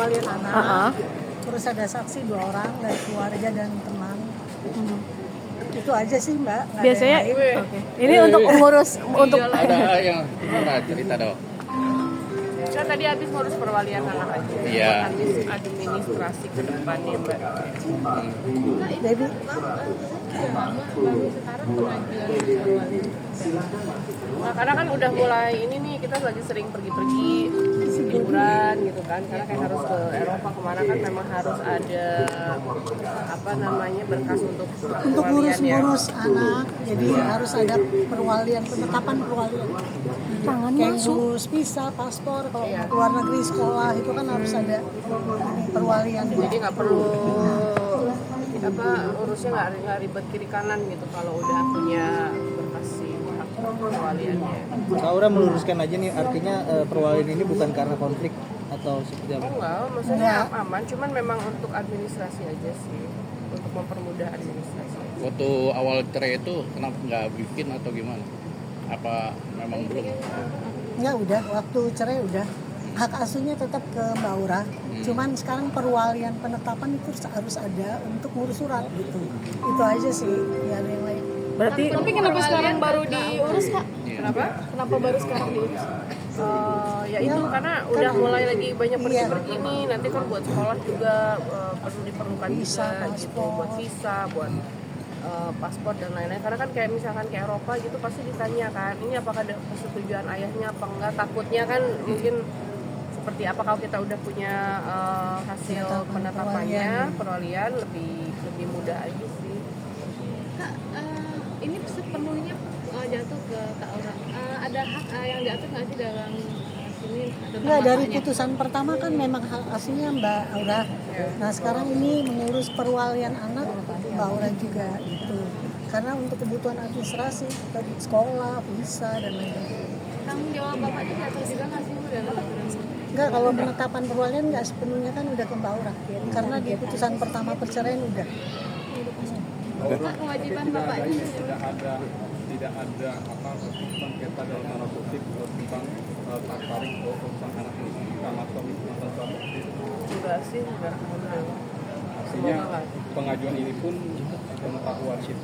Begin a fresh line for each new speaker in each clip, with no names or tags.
perwalian anak. Terus ada saksi 2 orang dari keluarga dan teman. Itu aja sih Mbak.
Biasanya ini untuk ngurus untuk
Ada yang cerita dong.
Kan tadi habis ngurus perwalian anak aja.
Iya.
Administrasi ke depannya Mbak.
Jadi
Sekarang pengajian perwalian. Nah, karena kan udah mulai ini nih, kita lagi sering pergi-pergi liburan gitu kan, karena kayak harus ke Eropa kemana kan memang harus ada apa namanya berkas untuk perwalian ya.
ngurus anak, jadi harus ada perwalian, penetapan perwalian.
tangan
Kayak
masuk.
ngurus visa, paspor, kalau mau keluar negeri sekolah itu kan harus ada perwalian.
Jadi nggak perlu apa urusnya nggak ribet kiri kanan gitu kalau udah punya berkas hak perwaliannya.
Kak Aura meluruskan aja nih, artinya perwalian ini bukan karena konflik atau seperti apa?
Enggak, maksudnya aman, cuman memang untuk administrasi aja sih, untuk mempermudah administrasi.
Waktu awal cerai itu kenapa nggak bikin atau gimana? Apa memang belum?
Ya udah, waktu cerai udah. Hak asuhnya tetap ke Mbak Aura. Cuman sekarang perwalian penetapan itu harus ada untuk ngurus surat gitu. Itu aja sih, ya ada yang lain.
Berarti
Tapi kenapa sekarang baru diurus Kak?
Kenapa?
Kenapa baru sekarang diurus?
Ya itu karena udah mulai lagi banyak pergi-pergi nih, nanti kan buat sekolah juga perlu diperlukan
Visa,
juga gitu,
paspor.
buat visa, buat paspor dan lain-lain. Karena kan kayak misalkan ke Eropa gitu pasti ditanya kan, ini apakah ada persetujuan ayahnya apa enggak? Takutnya kan mungkin seperti apa kalau kita udah punya hasil penetapannya, perwalian lebih mudah aja sih.
Kak, ini sepenuhnya jatuh ke Kak Aura. Ada hak yang diatur nggak sih dalam sini?
Nggak, dari putusan pertama kan memang hak asuhnya Mbak Aura. Nah sekarang ini mengurus perwalian anak Mbak Aura juga gitu. Karena untuk kebutuhan administrasi, tadi sekolah, visa dan lain-lain.
Tanggung jawab bapaknya diatur juga nggak sih Bu dalam aturan?
Enggak, kalau penetapan perwalian nggak sepenuhnya kan udah ke Mbak Aura. Karena di putusan pertama perceraian udah.
Kak, kewajiban bapaknya
tidak ada apa sengketa dalam tanda kutip tentang tertarik tentang anak ini sama suami mantan suami
Enggak sih, enggak.
artinya pengajuan ini pun pengetahuan sih.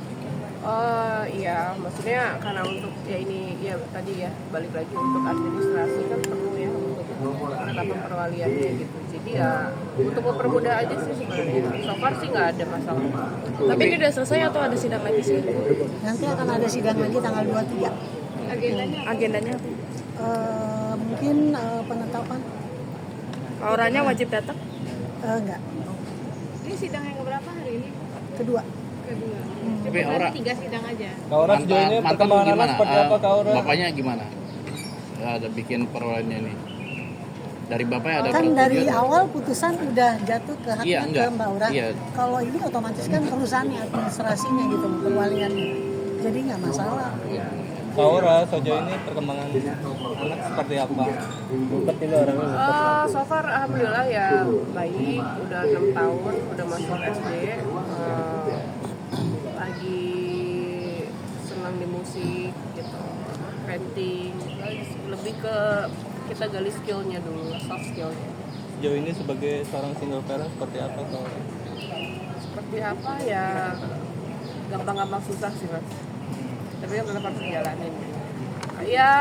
Iya, maksudnya karena untuk ya ini ya tadi ya balik lagi untuk administrasi kan perlu ya untuk penetapan perwaliannya gitu. Jadi ya untuk mempermudah aja sih sebenarnya. So far sih nggak ada masalah.
tapi ini udah selesai atau ada sidang lagi sih?
Nanti akan ada sidang lagi tanggal 23.
Agendanya apa?
Mungkin penetapan
Auranya wajib datang?
enggak,
ini sidang yang keberapa hari ini?
kedua.
Kedua.
Tapi Aura,
3 sidang aja.
Kak Aura sejauh ini
mantan
perkembangan anak
gimana?
seperti apa Kak Aura?
Bapaknya gimana? Ada bikin perwaliannya nih. Dari bapaknya ada
Kan dari
persetujuan?
awal putusan udah jatuh ke haknya
Iya,
ke
enggak.
Mbak Aura.
Iya.
Kalau ini otomatis kan perusahaannya, administrasinya gitu, perwaliannya. Jadi nggak masalah.
Kak Aura sejauh ini perkembangan anak seperti apa? Ngumpet ini orangnya.
So far alhamdulillah ya baik, udah 6 tahun, udah masuk SD, lagi senang di musik gitu, painting, lebih ke kita gali skillnya dulu, soft skillnya.
Sejauh ini sebagai seorang single parent seperti apa Kak Aura?
Seperti apa ya, gampang-gampang susah sih mas, tapi kan tetap harus dijalanin. Ya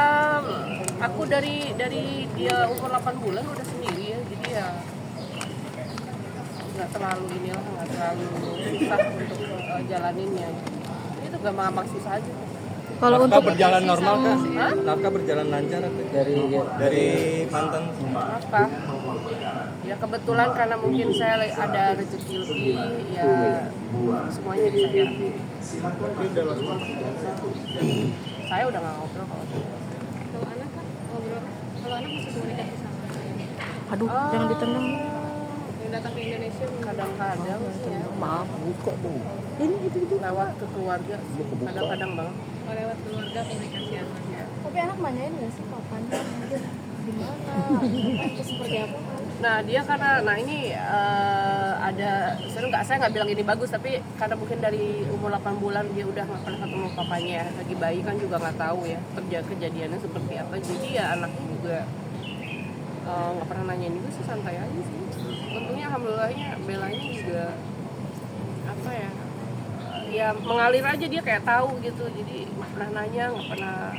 aku dari dia umur 8 bulan udah sendiri ya, jadi ya nggak terlalu nggak terlalu susah untuk jalaninnya. Itu gampang-gampang susah aja.
Kalau
Nafkah
untuk
berjalan normal Kak?
Hah?
Nafkah berjalan lancar dari mantan?
Apa? Ya kebetulan karena mungkin saya ada rezeki lebih, ya semuanya di saya. Saya udah nggak ngobrol kalau itu.
Kalau anak kan ngobrol. Kalau anak masih komunikasi sama
aduh jangan ditendang.
yang datang ke Indonesia
Kadang-kadang sih ya,
Maaf.
Ini itu.
lewat ke keluarga, kadang-kadang banget.
lewat keluarga komunikasi aman.
Tapi anak nanyain nggak sih kapan gimana itu seperti apa?
Nah dia karena, nah ini ada, saya nggak bilang ini bagus, tapi karena mungkin dari umur 8 bulan dia udah nggak pernah ketemu papanya, lagi bayi kan juga nggak tahu ya kejadiannya seperti apa, jadi ya anaknya juga nggak pernah nanyain juga sih, santai aja sih. alhamdulillahnya Bellanya juga apa ya, ya mengalir aja, dia kayak tahu gitu, jadi nggak pernah nanya, nggak pernah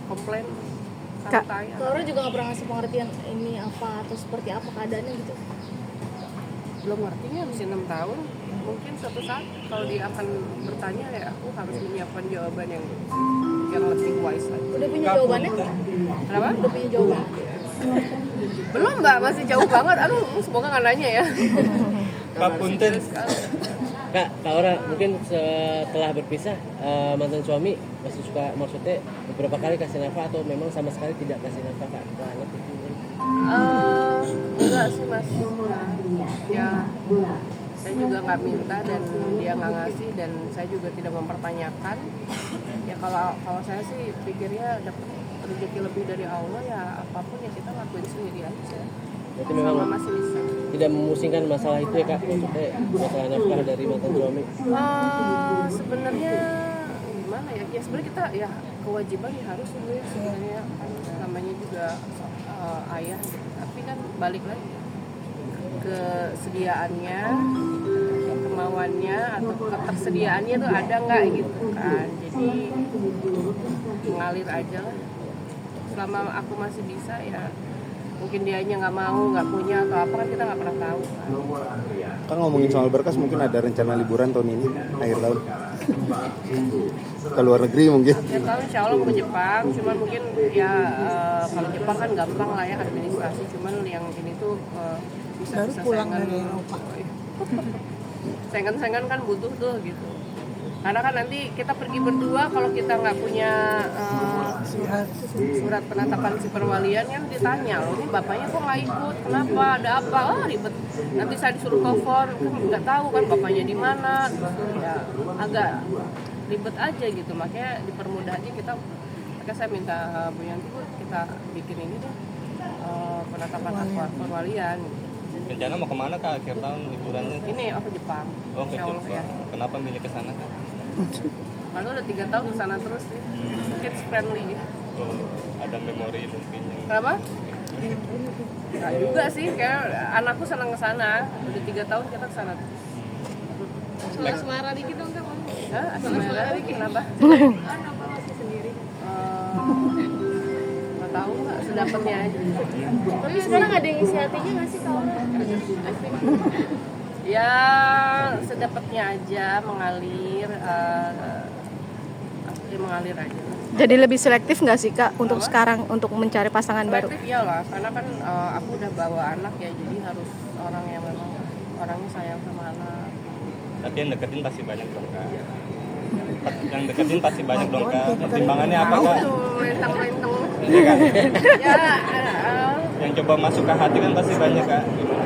komplain.
Kak,
Santai.
Laura juga nggak pernah ngasih pengertian ini apa atau seperti apa keadaannya gitu.
Belum ngertinya masih 6 tahun, mungkin suatu saat kalau dia akan bertanya ya aku harus menyiapkan jawaban yang lebih wise lagi.
Udah punya jawabannya?
Kenapa?
Udah punya jawaban.
Belum mbak, masih jauh banget. Aduh, semoga nggak nanya ya.
Kak Punten.
Kak Aura, mungkin setelah berpisah mantan suami masih suka, maksudnya beberapa kali kasih nafkah atau memang sama sekali tidak kasih nafkah Kak? Ke anak itu?
Enggak sih mas, ya saya juga nggak minta dan dia nggak ngasih dan saya juga tidak mempertanyakan. Ya kalau saya sih pikirnya dapat rezeki lebih dari Allah, ya apapun ya kita lakuin sendiri aja.
Berarti memang
Selama masih bisa.
tidak memusingkan masalah itu ya Kak, maksudnya masalah nafkah dari mantan suami?
Sebenarnya gimana ya? Ya sebenarnya kita ya kewajiban ya harus dulu ya sebenarnya, kan namanya juga ayah gitu. Tapi kan balik lagi kesediaannya, kemauannya atau ketersediaannya tuh ada nggak gitu kan. Jadi mengalir aja lah. Selama aku masih bisa ya, mungkin dianya nggak mau, nggak punya atau apa kan kita nggak pernah tahu kan.
Kan ngomongin soal berkas, mungkin ada rencana liburan tahun ini akhir tahun ke luar negeri mungkin.
Akhir tahun insya Allah mau ke Jepang, cuman mungkin ya kalau Jepang kan gampang lah ya administrasi, cuman yang ini tuh bisa
Baru pulang dari Eropa.
Sengan-sengan kan butuh tuh gitu. Karena kan nanti kita pergi berdua, kalau kita nggak punya surat penetapan si perwalian kan ditanya, loh ini bapaknya kok nggak ikut, kenapa, ada apa, ribet. Nanti saya disuruh telepon, kan nggak tahu kan bapaknya di mana, ya agak ribet aja gitu. Makanya dipermudah aja kita. Makanya saya minta Bu Yanti, Bu, kita bikin ini deh penetapan perwalian.
Rencana mau kemana Kak akhir tahun liburannya?
Ini ke Jepang.
Oh ke
Insya Allah,
Jepang.
ya.
Kenapa milih ke sana Kak?
Karena udah 3 tahun di sana terus nih. Kids friendly.
Oh, ada memori mungkin yang...
Kenapa? Nah juga sih, kayak anakku senang ke sana. Udah 3 tahun kita ke sana terus.
Asmara dikit dong Kak.
Hah? Asmara dikit kenapa?
Kenapa masih sendiri?
Nggak tahu nggak, sedapatnya aja.
Tapi sekarang ada yang isi hatinya nggak sih kalau
Ya sedapatnya aja, mengalir, mengalir aja.
Jadi lebih selektif nggak sih Kak untuk sekarang untuk mencari pasangan baru?
Selektif iyalah, karena kan aku udah bawa anak ya, jadi harus orang yang memang orangnya sayang sama anak.
Tapi yang deketin pasti banyak dong Kak. Yang deketin pasti banyak dong Kak. Pertimbangannya apa Kak?
Lentang-lentang.
Iya kan?
Ya,
Yang coba masuk ke hati kan pasti banyak Kak. Gimana?